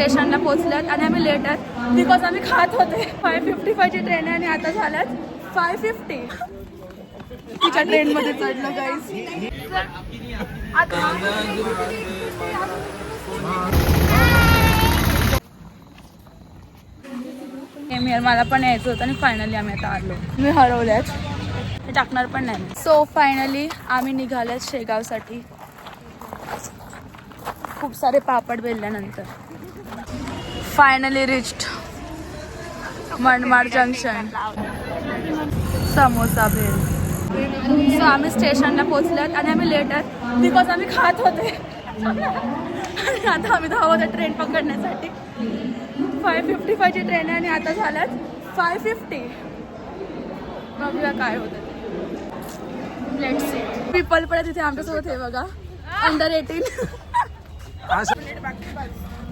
स्टेशनला पोहोचल्यात आणि आम्ही लेट आहेत बिकॉज आम्ही खात होते. 5:55ची ट्रेन आहे आणि आता झाल्यात 5:50. तिच्या ट्रेनमध्ये चढलं गाईस. मला पण यायचं होतं आणि फायनली आम्ही आता आलो. मी हरवल्यात हे टाकणार पण नाही. सो फायनली आम्ही निघाल्यात शेगावसाठी. खूप सारे पापड बेलल्यानंतर finally reached Manmad junction. Samosa bhel. So आम्ही स्टेशनला पोहोचल्यात आणि आम्ही लेट आहेत बिकॉज आम्ही खात होते. आणि आता आम्ही धावत ट्रेन पकडण्यासाठी. 5:55ची ट्रेन आहे आणि आता झाल्यात 5:50. बघूया काय होतं. Let's see. पीपल पण तिथे आमच्यासोबत हे बघा अंडर 18.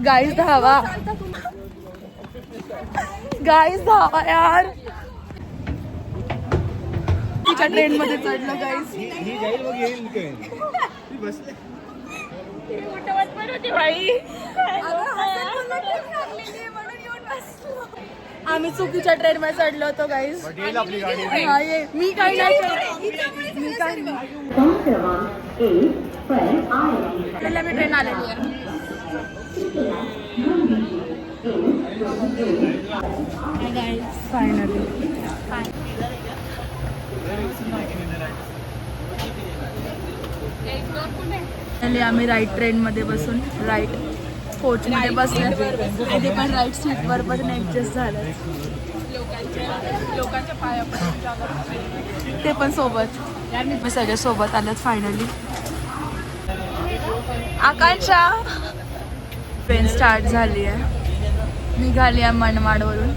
गाईज धावा, गाईज धावा यार. तिच्या ट्रेन मध्ये चढलं गाईज. आम्ही चुकीच्या ट्रेन मध्ये चढलो होतो गाईज. मी काही नाही मी ट्रेन आलेली आहे. फायनली आम्ही राईट ट्रेन मध्ये बसून राईट कोच मध्ये बसले. ते पण राईट सीट वर पण ऍडजस्ट झालं. लोकांच्या पाया ते पण सोबत. मी सगळे सोबत आल्यात फायनली. आकांक्षा ट्रेन स्टार्ट झाली आहे. निघाली आहे मनमाडवरून.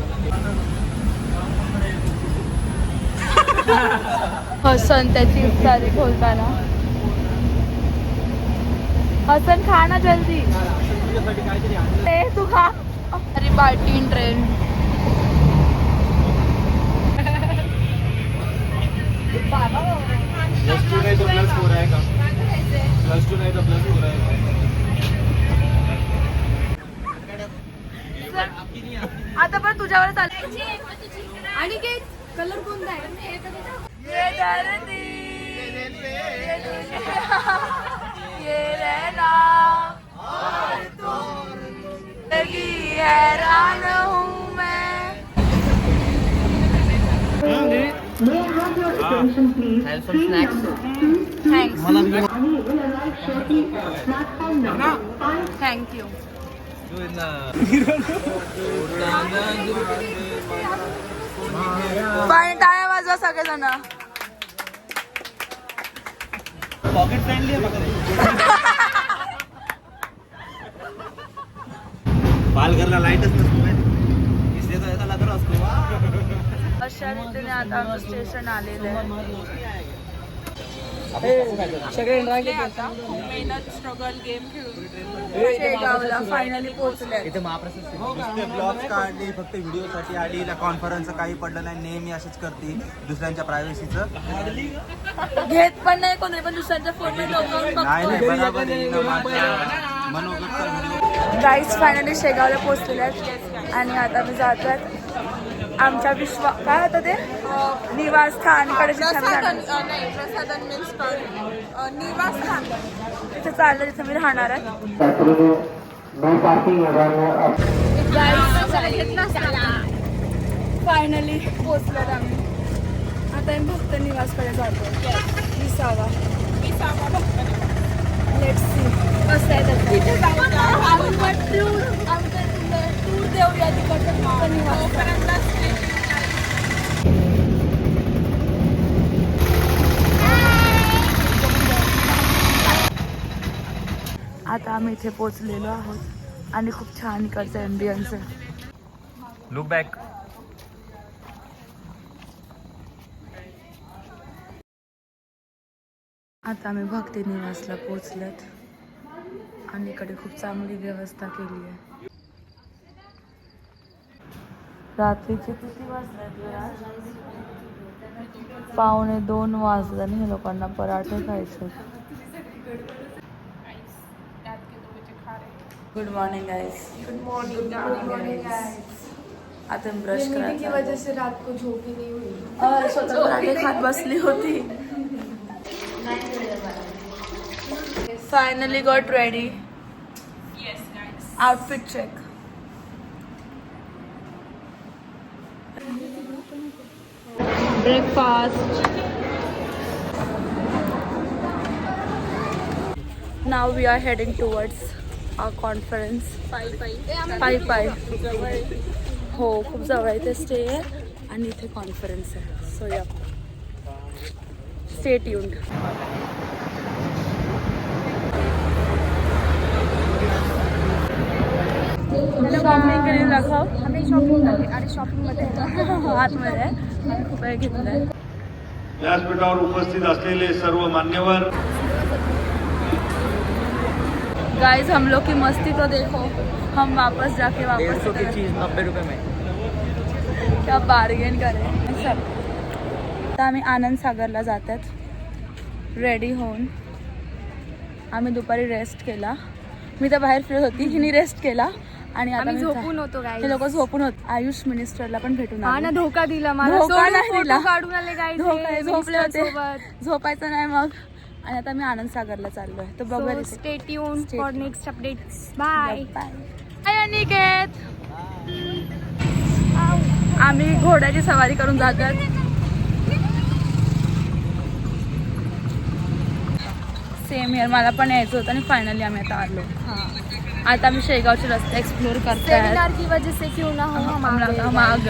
हसन त्याची इफ्तारी खोलताना. हसन खा ना जल्दी. तू खा. अरे बाल्टीन ट्रेन. +2 नहीं तो +4 आएगा. +2 नहीं तो +4 आएगा. आता पण तुझ्यावरच आले. आणि के कलर कोणता आहे? ये धरती ये रहना और तुम लगी हैरान हूँ मैं. थँक्यू. टाळ्या वाजवा सगळेजण. पॉकेट फ्रेंडली है बाल घरला लाईटच नसतो इसलिए तो ऐसा लग रहा उसको. अशा रीतीने आता आमचं स्टेशन आलेलं आहे. मेहनत स्ट्रगल गेम खेळून शेगावला फायनली पोहोचले. इथे महाप्रसाद ब्लॉग्स काढली फक्त व्हिडिओसाठी आली. कॉन्फरन्स काही पडलं नाही. नेहमी अशीच करते दुसऱ्यांच्या प्रायव्हसीचं घेत पण नाही कोणी. पण दुसऱ्यांच्या फोन नाही बरोबर मनोगत. गाईज फायनली शेगावला पोहोचलेले आहेत आणि आता मी जातोय आमच्या काय होतं ते निवासस्थानकडे. निवासस्थान तिथे चाललं जिथे मी राहणार आहे. फायनली पोहोचलो आम्ही. आता आम्ही भक्त निवासकडे जातो. विसावा लेट्स सी कसं आहे तिथे टूर देऊया तिकडचं भक्त निवास. आता आम्ही इथे पोहोचलेलो आहोत आणि खूप छान इकडचं ॲम्बियन्स आहे. Look back. आता आम्ही भक्ती निवासला पोहोचलेत आणि इकडे खूप चांगली व्यवस्था केली आहे. रात्रीचे किती वाजले? 1:45 वाजले आणि हे लोकांना पराठे खायचे. Good morning guys. Good morning आता मी ब्रश की करायचा. वजह से रात को झोप ही नहीं हुई. और स्वतः पराठे खात बसली होती. Finally got ready. Outfit check. Breakfast. Now we are heading towards our conference. पायी. हो खूप जवळ आहे. इथे स्टे आहे आणि इथे कॉन्फरन्स आहे. सो या स्टे ट्यून्ड. शॉपिंग केली दाखव. आम्ही शॉपिंग आणि शॉपिंगमध्ये आतमध्ये आहे. आम्ही खूप काही घेतलंय. व्यासपीठावर उपस्थित असलेले सर्व मान्यवर, गाइस हम लोग की मस्ती तो देखो. हम वापस जाके वापस 150 की चीज 90 रुपये में. क्या बार्गेन करें. चल आता आम्ही आनंद सागरला जातात. रेडी होऊन आम्ही दुपारी रेस्ट केला. मी तर बाहेर फिरत होती. हिने रेस्ट केला आणि आता आम्ही मी झोपून होतो guys. हे लोक झोपून होत. आयुष मिनिस्टरला पण भेटून हा ना आले. धोका दिला मला. धोका सोडून नाही photo दिला. काढून आले guys धोका हे झोपले होते. सोबत. झोपायचं नाही मग. आणि आता मी आनंद सागरला चाललोय. तर बघूया So stay tuned Stay for tuned. next updates. Bye. हाय अनिकेत. आम्ही घोड्याची सवारी करून जातात. सेम इयर मला पण यायचं होतं आणि फायनली आम्ही आता आलो. आता आम्ही शेगावचे रस्ते एक्सप्लोर करतोय. सेमिनार की वजह से क्यों ना हो हम आ गए. माग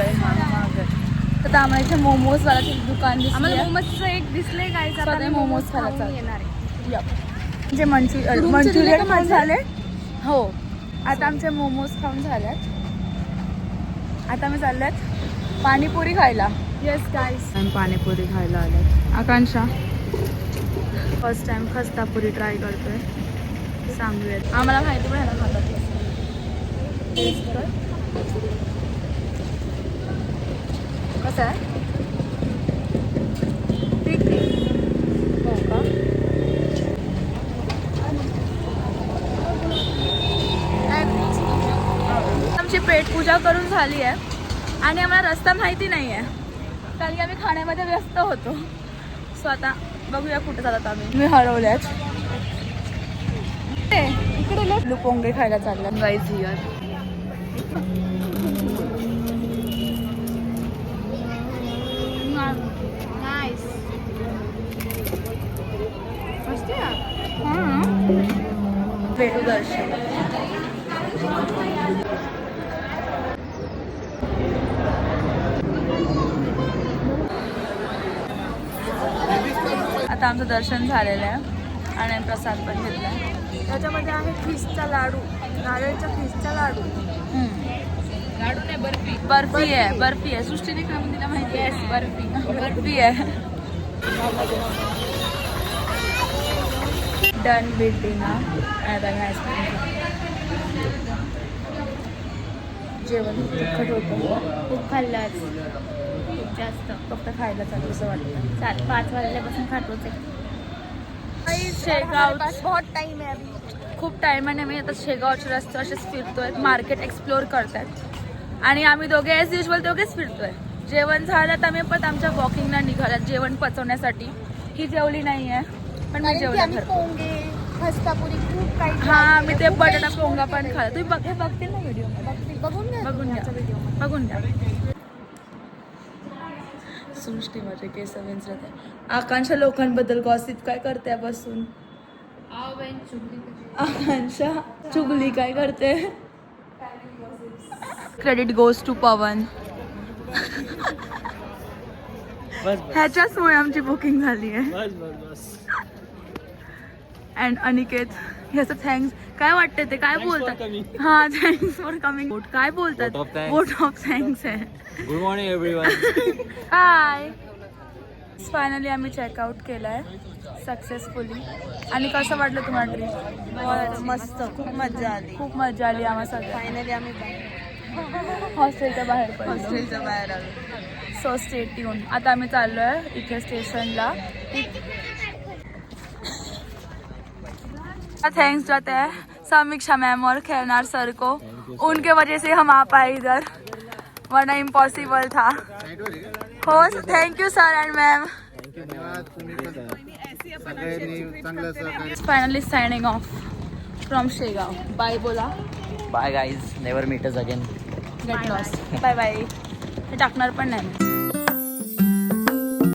तर आम्हाला इथे मोमोज वाला दुकान आम्हाला दिसलं. मोमोजचं एक दिसले गाईज. स्वतः आता मोमोज खायला खाऊन चाललो. येणार आहे. जे मंचुरियन खाऊन झाले. हो आता आमचे मोमोज खाऊन झाल्यात. आता आम्ही चालल्यात पाणीपुरी खायला. Yes guys. आम्ही पाणीपुरी खायला आलो. आकांक्षा फर्स्ट टाइम खस्तापुरी ट्राय करतोय. सांगूयात आम्हाला माहिती पण ह्याला खातात. टेस्ट कर. कसं आहे. ठीक हो का. आमची पेटपूजा करून झाली आहे आणि आम्हाला रस्ता माहिती नाही आहे कारण की आम्ही खाण्यामध्ये व्यस्त होतो. सो आता बघूया कुठे जातात आम्ही. मी हरवल्याच. इकडे लुपोंगे खायला चाललं गाईज हिअर. नाईस. मस्त आहे. भेटू दर्शन. आता आमचं दर्शन झालेलं आहे आणि प्रसाद पण घेतला. त्याच्यामध्ये आहे खिसचा लाडू. नारळच्या खिसचा लाडू. लाडू नाही बर्फी. बर्फी आहे. सृष्टीने काय म्हणून तिला माहिती आहे. बर्फी आहे. Done with dinner. आता मी आईस्क्रीम. जेवण तिखट होतं. खूप खाल्लं आज. खूप जास्त. फक्त खायला चालू असं वाटतं. 4-5 वाजल्यापासून खातोच आहे. शेगाव बहुत टाइम आहे अभी. खूप टायमाने आम्ही आता शेगावचे रस्ते असेच फिरतोय. मार्केट एक्सप्लोर करतायत आणि आम्ही दोघे ॲज युजल दोघेच फिरतोय. जेवण झालं तर आम्ही पण आमच्या वॉकिंगला निघाल्यात जेवण पचवण्यासाठी. ही जेवली नाही आहे पण मी जेवले. पोंगे खस्तापुरी खूप काही. हा मी ते बटाटा पोंगा पण खाल्ला. तुम्ही बघतील ना व्हिडिओ. बघून घ्या. सृष्टी माझे केस विंचरत आहे. आकांक्षा लोकांबद्दल गॉसिप काय करते बसून. आकांक्षा चुगली काय करते. क्रेडिट गोज टू पवन. ह्याच्याचमुळे आमची बुकिंग झाली आहे. अँड अनिकेत ह्याचं थँक्स. काय वाटतं ते काय बोलतात. हा थँक्स फॉर कमिंग. काय बोलतात. वोट ऑफ थँक्स आहे. Good morning everyone. Hi. Finally आम्ही चेकआउट केलं आहे सक्सेसफुली. आणि कसं वाटलं तुम्हाला ट्रिप. मस्त. खूप मजा आली. खूप मजा आली आम्हाला सगळ्या. फायनली आम्ही हॉस्टेलच्या बाहेर पडलो. हॉस्टेलच्या बाहेर आलो. So stay tune. आता आम्ही चाललो आहे इथे स्टेशनला. थँक्स जाते आहे समीक्षा मैम और खैनार सर को, उनके वजह से हम आ पाए इधर, वरना इम्पॉसिबल था। हो, thank you sir and ma'am. Finally signing off from Shegaon. Bye बोला. Bye guys, never meet us again. Get lost. Bye bye. हे टाकणार पण नाही.